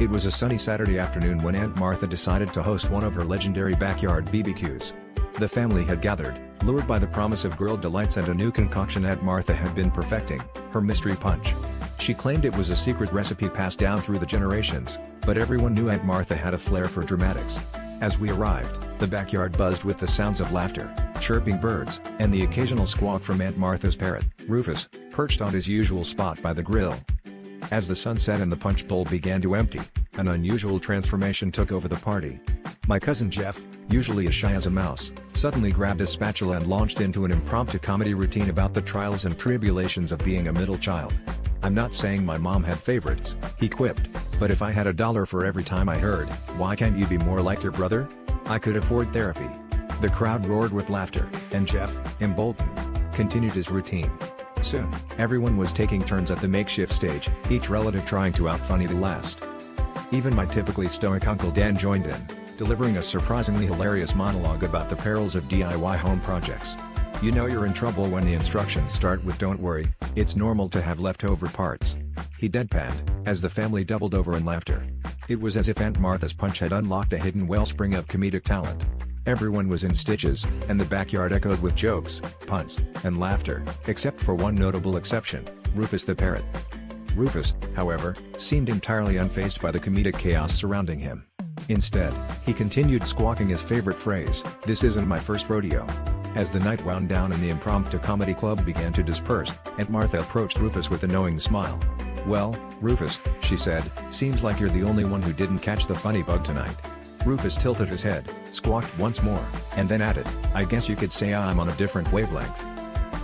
It was a sunny Saturday afternoon when Aunt Martha decided to host one of her legendary backyard BBQs. The family had gathered, lured by the promise of grilled delights and a new concoction Aunt Martha had been perfecting, her mystery punch. She claimed it was a secret recipe passed down through the generations, but everyone knew Aunt Martha had a flair for dramatics. As we arrived, the backyard buzzed with the sounds of laughter, chirping birds, and the occasional squawk from Aunt Martha's parrot, Rufus, perched on his usual spot by the grill. As the sun set and the punch bowl began to empty, an unusual transformation took over the party. My cousin Jeff, usually as shy as a mouse, suddenly grabbed a spatula and launched into an impromptu comedy routine about the trials and tribulations of being a middle child. "I'm not saying my mom had favorites," he quipped, "but if I had $1 for every time I heard, 'Why can't you be more like your brother?' I could afford therapy." The crowd roared with laughter, and Jeff, emboldened, continued his routine. Soon, everyone was taking turns at the makeshift stage, each relative trying to outfunny the last. Even my typically stoic Uncle Dan joined in, delivering a surprisingly hilarious monologue about the perils of DIY home projects. "You know you're in trouble when the instructions start with 'Don't worry, it's normal to have leftover parts.'" He deadpanned, as the family doubled over in laughter. It was as if Aunt Martha's punch had unlocked a hidden wellspring of comedic talent. Everyone was in stitches, and the backyard echoed with jokes, puns, and laughter, except for one notable exception, Rufus the parrot. Rufus, however, seemed entirely unfazed by the comedic chaos surrounding him. Instead, he continued squawking his favorite phrase, "This isn't my first rodeo." As the night wound down and the impromptu comedy club began to disperse, Aunt Martha approached Rufus with a knowing smile. "Well, Rufus," she said, "seems like you're the only one who didn't catch the funny bug tonight." Rufus tilted his head, squawked once more, and then added, "I guess you could say I'm on a different wavelength."